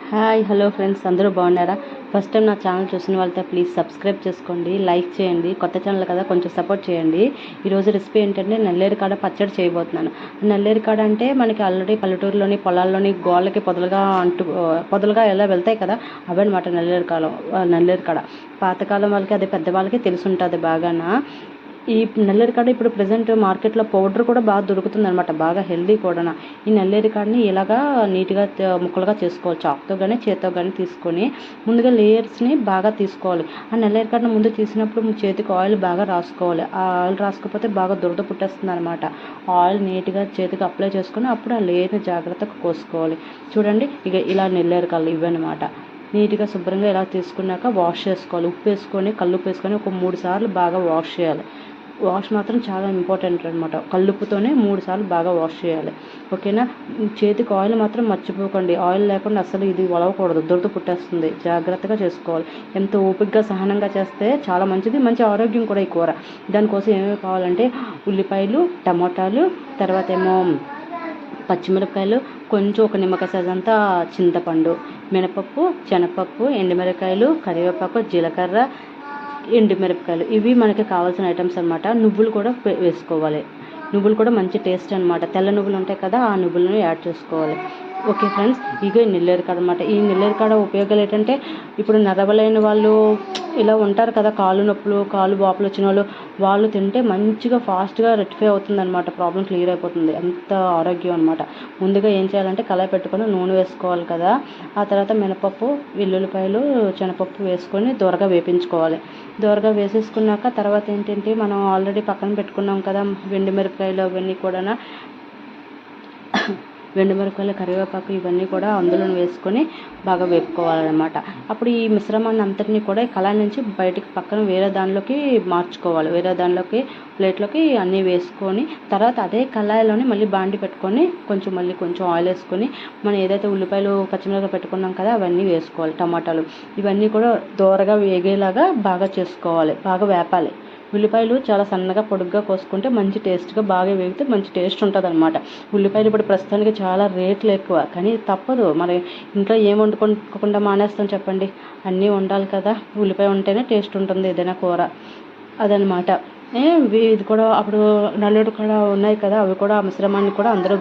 Hi hello friends, అందరూ బాగున్నారా? First time నా ఛానల్ చూసిన వాళ్ళతో ప్లీజ్ సబ్స్క్రైబ్ చేసుకోండి, లైక్ చేయండి. కొత్త ఛానల్ కదా, కొంచెం సపోర్ట్ చేయండి. ఈరోజు రెసిపీ ఏంటంటే నల్లేరు కాడ పచ్చడి చేయబోతున్నాను. నల్లేరు కాడ అంటే మనకి ఆల్రెడీ పల్లెటూరులోని పొలాల్లోని గోళ్ళకి పొదలుగా ఎలా వెళ్తాయి కదా, అవే అనమాట నల్లేరు కాడ. పాతకాలం వాళ్ళకి, అదే పెద్దవాళ్ళకి తెలిసి ఉంటుంది బాగానా. ఈ నల్లేరు కాడ ఇప్పుడు ప్రజెంట్ మార్కెట్లో పౌడర్ కూడా బాగా దొరుకుతుంది అనమాట, బాగా హెల్దీ కూడా. ఈ నల్లేరు కాడని ఇలాగా నీట్గా ముక్కలుగా చేసుకోవాలి. చాకుతో కానీ చేతితో కానీ తీసుకొని ముందుగా లేయర్స్ని బాగా తీసుకోవాలి. ఆ నల్లేరు కాడని ముందు తీసినప్పుడు చేతికి ఆయిల్ బాగా రాసుకోవాలి. ఆ ఆయిల్ రాసుకోకపోతే బాగా దురద పుట్టేస్తుంది అనమాట. ఆయిల్ నీట్గా చేతికి అప్లై చేసుకొని అప్పుడు ఆ లేయర్ని జాగ్రత్తగా కోసుకోవాలి. చూడండి, ఇక ఇలా నల్లేరు కాడలు ఇవన్నమాట. నీట్గా శుభ్రంగా ఇలా తీసుకున్నాక వాష్ చేసుకోవాలి. ఉప్పు వేసుకొని, కల్లుప్పు వేసుకొని ఒక 3 సార్లు బాగా వాష్ చేయాలి. వాష్ మాత్రం చాలా ఇంపార్టెంట్ అనమాట. కల్లుప్పుతోనే 3 సార్లు బాగా వాష్ చేయాలి, ఓకేనా? చేతికి ఆయిల్ మాత్రం మర్చిపోకండి. ఆయిల్ లేకుండా అసలు ఇది వలవకూడదు, దురద పుట్టేస్తుంది. జాగ్రత్తగా చేసుకోవాలి. ఎంత ఓపికగా సహనంగా చేస్తే చాలా మంచిది, మంచి ఆరోగ్యం కూడా ఈ కూర. దానికోసం ఏమేమి కావాలంటే ఉల్లిపాయలు, టమాటాలు, తర్వాత ఏమో పచ్చిమిరపకాయలు, కొంచెం ఒక నిమ్మకాయ సైజ్ అంతా చింతపండు, మినపప్పు, శనగపప్పు, ఎండుమిరకాయలు, కరివేపాకు, జీలకర్ర, ఎండుమిరపకాయలు. ఇవి మనకి కావాల్సిన ఐటమ్స్ అనమాట. నువ్వులు కూడా వేసుకోవాలి. నువ్వులు కూడా మంచి టేస్ట్ అనమాట. తెల్ల నువ్వులు ఉంటాయి కదా, ఆ నువ్వులను యాడ్ చేసుకోవాలి. ఓకే ఫ్రెండ్స్, ఇక నల్లేరు కాడ అనమాట. ఈ నల్లేరు కాడ ఉపయోగాలు ఏంటంటే, ఇప్పుడు నడవలేని వాళ్ళు ఇలా ఉంటారు కదా, కాళ్ళు నొప్పులు, కాళ్ళు వాపులు వచ్చిన వాళ్ళు తింటే మంచిగా ఫాస్ట్గా రెక్టిఫై అవుతుందన్నమాట. ప్రాబ్లం క్లియర్ అయిపోతుంది. అంత ఆరోగ్యం అనమాట. ముందుగా ఏం చేయాలంటే కళాయి పెట్టుకొని నూనె వేసుకోవాలి కదా, ఆ తర్వాత మినపప్పు, వెల్లుల్లిపాయలు, శనగపప్పు వేసుకొని దోరగా వేపించుకోవాలి. దోరగా వేసేసుకున్నాక తర్వాత ఏంటంటే, మనం ఆల్రెడీ పక్కన పెట్టుకున్నాం కదా ఎండుమిరపకాయలు, అవన్నీ కూడా ఎండుమిరపకాయలు, కరివేపాకు ఇవన్నీ కూడా అందులో వేసుకొని బాగా వేపుకోవాలన్నమాట. అప్పుడు ఈ మిశ్రమాన్ని అంతటినీ కూడా కళాయి నుంచి బయటికి పక్కన వేరే దానిలోకి మార్చుకోవాలి. వేరే దానిలోకి ప్లేట్లోకి అన్నీ వేసుకొని తర్వాత అదే కళాయిలోనే మళ్ళీ బాండి పెట్టుకొని కొంచెం ఆయిల్ వేసుకొని మనం ఏదైతే ఉల్లిపాయలు, పచ్చిమిరపకాయలు పెట్టుకున్నాం కదా అవన్నీ వేసుకోవాలి. టమాటాలు ఇవన్నీ కూడా దోరగా వేగేలాగా బాగా చేసుకోవాలి, బాగా వేపాలి. ఉల్లిపాయలు చాలా సన్నగా పొడుగ్గా కోసుకుంటే మంచి టేస్ట్గా బాగా వేగితే మంచి టేస్ట్ ఉంటుంది అనమాట. ఉల్లిపాయలు ఇప్పుడు ప్రస్తుతానికి చాలా రేట్లు ఎక్కువ, కానీ తప్పదు. మరి ఇంట్లో ఏం వండుకోకుండా మానేస్తాం చెప్పండి? అన్నీ వండాలి కదా, ఉల్లిపాయ ఉంటేనే టేస్ట్ ఉంటుంది ఏదైనా కూర, అదనమాట. ఇది కూడా అప్పుడు నల్లేరు కూడా ఉన్నాయి కదా, అవి కూడా ఆ మిశ్రమాన్ని కూడా అందరూ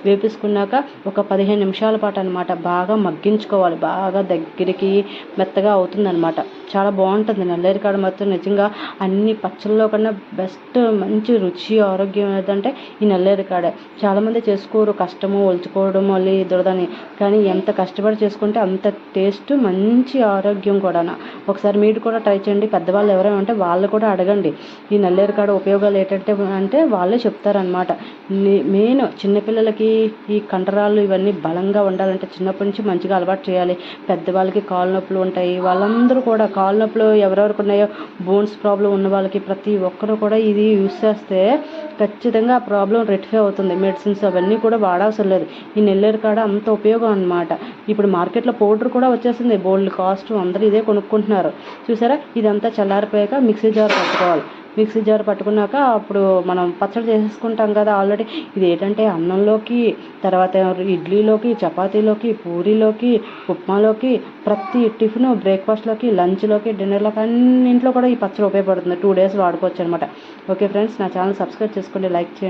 వేపేసుకున్నాక ఒక 15 నిమిషాల పాటు అనమాట బాగా మగ్గించుకోవాలి. బాగా దగ్గరికి మెత్తగా అవుతుందన్నమాట. చాలా బాగుంటుంది నల్లేరు కాడ మొత్తం. నిజంగా అన్ని పచ్చళ్ళలో కన్నా బెస్ట్, మంచి రుచి, ఆరోగ్యం ఏదంటే ఈ నల్లేరు కాడే. చాలామంది చేసుకోరు, కష్టము ఒలుచుకోవడం మళ్ళీ దురదని, కానీ ఎంత కష్టపడి చేసుకుంటే అంత టేస్ట్, మంచి ఆరోగ్యం కూడా. ఒకసారి మీరు కూడా ట్రై చేయండి. పెద్దవాళ్ళు ఎవరైనా ఉంటే వాళ్ళు కూడా అడగండి. ఈ నల్లేరు కాడ ఉపయోగాలు ఏంటంటే వాళ్ళే చెప్తారనమాట. మెయిన్ చిన్నపిల్లలకి ఈ కండరాలు ఇవన్నీ బలంగా ఉండాలంటే చిన్నప్పటి నుంచి మంచిగా అలవాటు చేయాలి. పెద్దవాళ్ళకి కాళ్ళ నొప్పులు ఉంటాయి, వాళ్ళందరూ కూడా కాళ్ళ నొప్పులు ఎవరెవరికి ఉన్నాయో, బోన్స్ ప్రాబ్లం ఉన్న వాళ్ళకి ప్రతి ఒక్కరు కూడా ఇది యూస్ చేస్తే ఖచ్చితంగా ఆ ప్రాబ్లం రెక్టిఫై అవుతుంది. మెడిసిన్స్ అవన్నీ కూడా వాడవసరం లేదు. ఈ నల్లేరు కాడ అంత ఉపయోగం అనమాట. ఇప్పుడు మార్కెట్లో పౌడర్ కూడా వచ్చేసింది, బోల్డ్ కాస్ట్, అందరూ ఇదే కొనుక్కుంటున్నారు. చూసారా, ఇదంతా చల్లారిపోయాక మిక్సీ జార్ పట్టుకున్నాక అప్పుడు మనం పచ్చడి చేసేసుకుంటాం కదా ఆల్రెడీ. ఇది ఏంటంటే అన్నంలోకి, తర్వాత ఇడ్లీలోకి, చపాతీలోకి, పూరీలోకి, ఉప్మాలోకి, ప్రతి టిఫిన్, బ్రేక్ఫాస్ట్లోకి, లంచ్లోకి, డిన్నర్లోకి అన్నింట్లో కూడా ఈ పచ్చడి ఉపయోగపడుతుంది. 2 days వాడుకోవచ్చు అనమాట. ఓకే ఫ్రెండ్స్, నా ఛానల్ సబ్స్క్రైబ్ చేసుకోండి, లైక్ చేయండి.